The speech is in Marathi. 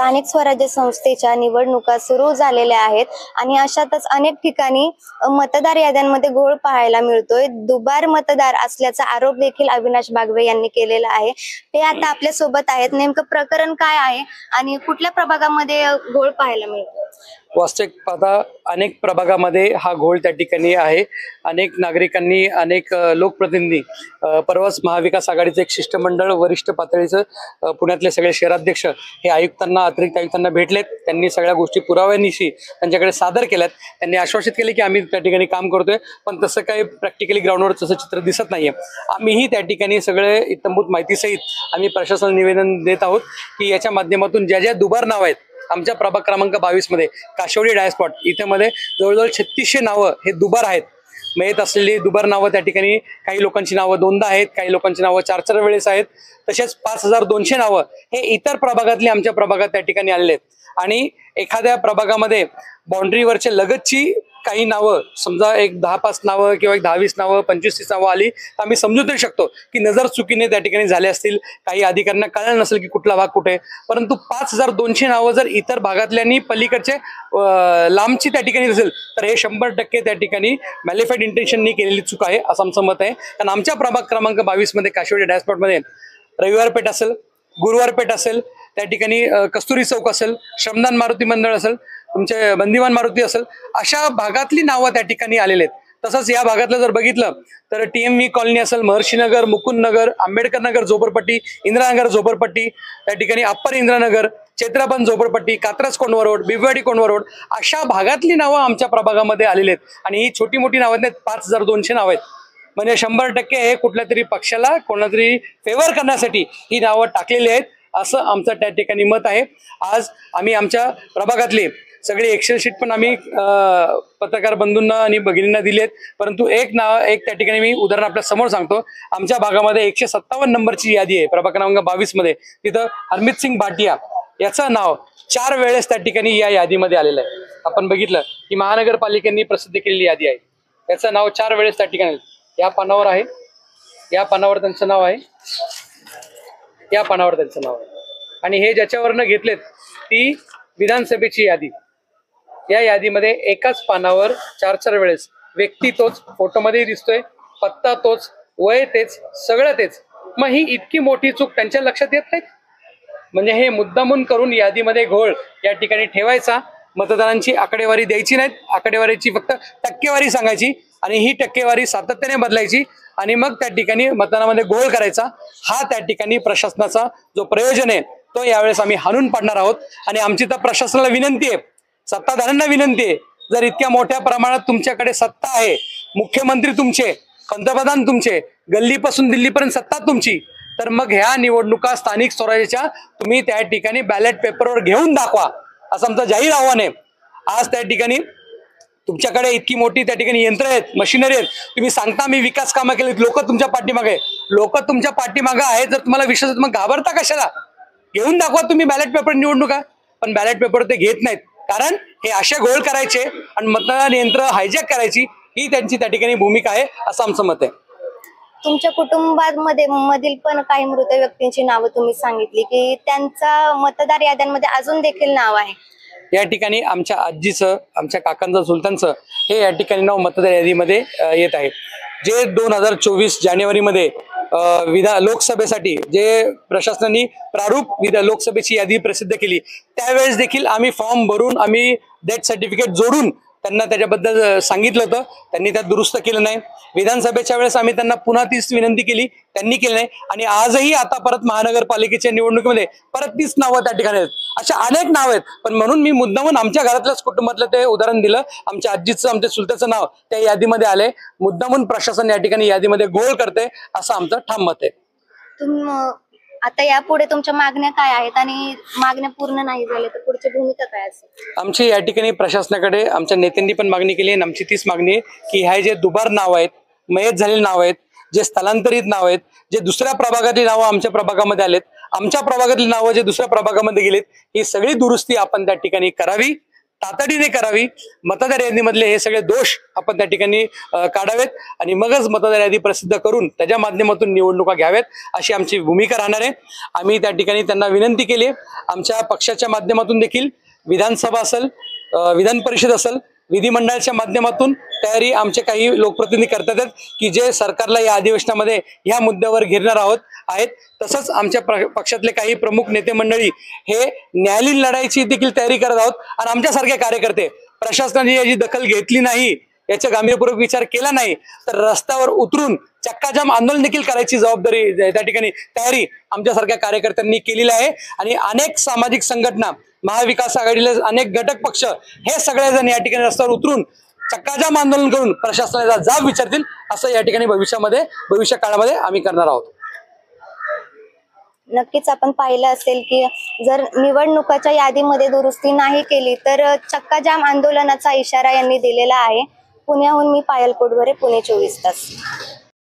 स्थानिक स्वराज्य संस्थेच्या निवडणुका सुरू झालेल्या आहेत आणि अशातच अनेक ठिकाणी मतदार याद्यांमध्ये घोळ पाहायला मिळतोय। दुबार मतदार असल्याचा आरोप देखील अविनाश बागवे यांनी केलेला आहे। ते आता आपल्या सोबत आहेत। नेमकं प्रकरण काय आहे आणि कुठल्या प्रभागामध्ये घोळ पाहायला मिळतो? वास्तविक पाहता अनेक प्रभागामध्ये हा घोळ त्या ठिकाणी आहे। अनेक नागरिकांनी अनेक लोकप्रतिनिधी परवाच महाविकास आघाडीचे एक शिष्टमंडळ वरिष्ठ पातळीचं पुण्यातले सगळे शहराध्यक्ष हे आयुक्तांना अतिरिक्त आयुक्तांना भेटलेत। त्यांनी सगळ्या गोष्टी पुराव्यानिशी त्यांच्याकडे सादर केल्यात। त्यांनी आश्वासित केले की आम्ही त्या ठिकाणी काम करतोय, पण तसं काही प्रॅक्टिकली ग्राउंडवर तसं चित्र दिसत नाहीये। आम्हीही त्या ठिकाणी सगळे इत्थंभूत माहितीसहित आम्ही प्रशासनाला निवेदन देत आहोत की याच्या माध्यमातून ज्या ज्या दुबार नाव आहेत आमच्या प्रभाग क्रमांक 22 मध्ये काशेवाडी डायस्पॉट इथे मध्ये जवळजवळ 3600 नावं हे दुबार आहेत। येत असलेली दुबार नावं त्या ठिकाणी काही लोकांची नावं दोनदा आहेत, काही लोकांची नावं 4-4 वेळेस आहेत। तसेच 5200 नावं हे इतर प्रभागातली आमच्या प्रभागात त्या ठिकाणी आलेले आहेत। आणि एखाद्या प्रभागामध्ये बाउंड्रीवरच्या लगतची काही नावं समजा एक 10-5 नावं किंवा एक 10-20 नावं 25-30 नावं आली तर आम्ही समजू तरी शकतो की नजर चुकीने त्या ठिकाणी झाले असतील, काही अधिकाऱ्यांना कळलं नसेल की कुठला भाग कुठे। परंतु 5200 नावं जर इतर भागातल्यांनी पलीकडचे लांबची त्या ठिकाणी असेल तर हे 100% त्या ठिकाणी मॅलिफाईड इंटेन्शननी केलेली चूक आहे असं आमचं मत आहे। कारण आमच्या प्रभाग क्रमांक 22 मध्ये काशेवाडी डायस्पॉटमध्ये रविवार पेठ असेल, गुरुवार पेठ असेल, त्या ठिकाणी कस्तुरी चौक असेल, श्रमदान मारुती मंडळ असेल, तुमचे बंदीवान मारुती असेल, अशा भागातली नावं त्या ठिकाणी आलेले आहेत। तसंच या भागातलं जर बघितलं तर TMV कॉलनी असेल, महर्षीनगर, मुकुंदनगर, आंबेडकर नगर झोपडपट्टी, इंदिरानगर झोपडपट्टी, त्या ठिकाणी अप्पर इंदिरानगर, चैत्राबंद झोपडपट्टी, कात्रज कोंडवा रोड, बिबवेवाडी कोंडवा रोड, अशा भागातली नावं आमच्या प्रभागामध्ये आलेली आहेत। आणि ही छोटी मोठी नावं नाहीत, 5200 नावं आहेत। म्हणजे 100% हे कुठल्या तरी पक्षाला कोणातरी फेवर करण्यासाठी ही नावं टाकलेली आहेत असं आमचं त्या ठिकाणी मत आहे। आज आम्ही आमच्या प्रभागातले सगळे एक्सेल शीट पण आम्ही पत्रकार बंधूंना आणि भगिनींना दिलेत। परंतु एक त्या ठिकाणी मी उदाहरण आपल्या समोर सांगतो। आमच्या भागामध्ये 157 नंबरची यादी आहे प्रभाग क्रमांक 22 मध्ये। तिथं हरमित सिंग भाटिया याचं नाव 4 वेळेस त्या ठिकाणी या यादीमध्ये आलेलं आहे। आपण बघितलं की महानगरपालिकेने प्रसिद्ध केलेली यादी आहे, याचं नाव 4 वेळेस त्या ठिकाणी या पानावर आहे, या पानावर त्यांचं नाव आहे, या पानावर त्यांचं नाव आहे। आणि हे ज्याच्यावरनं घेतलेत ती विधानसभेची यादी। या यादीमध्ये एकाच पानावर 4-4 वेळेस व्यक्ती तोच, फोटोमध्ये दिसतोय, पत्ता तोच, वय तेच, सगळं तेच। मग ही इतकी मोठी चूक त्यांच्या लक्षात येत नाही? म्हणजे हे मुद्दामून करून यादीमध्ये घोळ या ठिकाणी ठेवायचा, मतदारांची आकडेवारी द्यायची नाहीत, आकडेवारीची फक्त टक्केवारी सांगायची आणि ही टक्केवारी सातत्याने बदलायची आणि मग त्या ठिकाणी मतदानामध्ये घोळ करायचा। हा त्या ठिकाणी प्रशासनाचा जो प्रयोजन आहे तो यावेळेस आम्ही हाणून पाडणार आहोत। आणि आमची तर प्रशासनाला विनंती आहे, सत्ताधाऱ्यांना विनंती आहे, जर इतक्या मोठ्या प्रमाणात तुमच्याकडे सत्ता आहे, मुख्यमंत्री तुमचे, पंतप्रधान तुमचे, गल्लीपासून दिल्लीपर्यंत सत्ता तुमची, तर मग ह्या निवडणुका स्थानिक स्वराज्याच्या तुम्ही त्या ठिकाणी बॅलेट पेपरवर घेऊन दाखवा असं आमचं जाहीर आव्हान आहे। आज त्या ठिकाणी तुमच्याकडे इतकी मोठी त्या ठिकाणी यंत्र आहेत, मशिनरी आहेत, तुम्ही सांगता मी विकास कामं केलीत, लोक तुमच्या पाठीमागे, लोक तुमच्या पाठीमागे आहेत, जर तुम्हाला विश्वास मग घाबरता कशाला? घेऊन दाखवा तुम्ही बॅलेट पेपर निवडणुका। पण बॅलेट पेपर ते घेत नाहीत, कारण हे असे घोळ करायचे आणि मतदान यंत्र हायजॅक करायची ही त्यांची त्या ठिकाणी भूमिका आहे असं आमचं मत आहे। तुमच्या कुटुंबामध्ये मधील पण काही मृत व्यक्तींची नावं तुम्ही सांगितली की त्यांचा मतदार याद्यांमध्ये अजून देखील नाव आहे। या ठिकाणी आमच्या आजीचं, आमच्या काकांचं, सुलतानचं हे या ठिकाणी नाव मतदार यादीमध्ये येत आहे। जे 2024 जानेवारीमध्ये लोकसभेसाठी जे प्रशासनाने प्रारूप लोकसभेची यादी प्रसिद्ध केली त्यावेळेस देखील आम्ही फॉर्म भरून आम्ही डेथ सर्टिफिकेट जोडून त्यांना त्याच्याबद्दल सांगितलं होतं, त्यांनी त्यात दुरुस्त केलं नाही। विधानसभेच्या वेळेस आम्ही त्यांना पुन्हा तीच विनंती केली, त्यांनी केली नाही। आणि आजही आता परत महानगरपालिकेच्या निवडणुकीमध्ये परत तीच नावं त्या ठिकाणी आहेत, अशा अनेक नाव आहेत। पण म्हणून मी मुद्दामून आमच्या घरातल्याच कुटुंबातलं ते उदाहरण दिलं, आमच्या आजीचं, आमच्या चुलत्याचं नाव त्या यादीमध्ये आलंय। मुद्दामून प्रशासन या ठिकाणी यादीमध्ये घोळ करते असं आमचं ठाम मत आहे। आता यापुढे तुमच्या मागण्या काय आहेत आणि मागण्या पूर्ण नाही झाल्या तर पुढची भूमिका काय असेल? आमची या ठिकाणी प्रशासनाकडे आमच्या नेत्यांनी पण मागणी केली आणि आमची तीच मागणी आहे की ह्या जे दुबार नाव आहेत, मयत झालेली नाव आहेत, जे स्थलांतरित नाव आहेत, जे दुसऱ्या प्रभागातली नावं आमच्या प्रभागामध्ये आलेत, आमच्या प्रभागातली नावं जे दुसऱ्या प्रभागामध्ये गेलेत, ही सगळी दुरुस्ती आपण त्या ठिकाणी करावी। तातडीने करावी. मतदार यादीमधले हे सगळे दोष आपण त्या ठिकाणी काढावेत आणि मगच मतदार यादी प्रसिद्ध करून त्याच्या माध्यमातून निवडणुका घ्याव्यात अशी आमची भूमिका राहणार आहे. आम्ही त्या ठिकाणी त्यांना विनंती केली आहे. आमच्या पक्षाच्या माध्यमातून देखील विधानसभा असेल, विधान परिषद असेल, विधिमंडळाच्या माध्यमातून तयारी आमचे काही लोकप्रतिनिधी करतात की जे सरकारला या अधिवेशनामध्ये ह्या मुद्द्यावर घेणार आहेत. तसंच आमच्या पक्षातले काही प्रमुख नेते मंडळी हे न्यायालयीन लढाईची देखील तयारी करत आहोत. आणि आमच्यासारखे कार्यकर्ते प्रशासनाने याची दखल घेतली नाही, याचा गांभीर्यपूर्वक विचार केला नाही तर रस्त्यावर उतरून चक्काजाम आंदोलन देखील करायची जबाबदारी त्या ठिकाणी तयारी आमच्यासारख्या कार्यकर्त्यांनी केलेली आहे. आणि अनेक सामाजिक संघटना, महाविकास आघाडीला अनेक घटक पक्ष हे सगळेजण या ठिकाणी रस्त्यावर उतरून चक्काजाम आंदोलन करून प्रशासनाचा जाब विचारतील असं या ठिकाणी भविष्य काळामध्ये आम्ही करणार आहोत. नक्कीच आपण पाहिलं असेल की जर निवडणुकाच्या यादीमध्ये दुरुस्ती नाही केली तर चक्काजाम आंदोलनाचा इशारा यांनी दिलेला आहे. पुण्याहून मी पायल पोटभरे, पुणे 24 तास.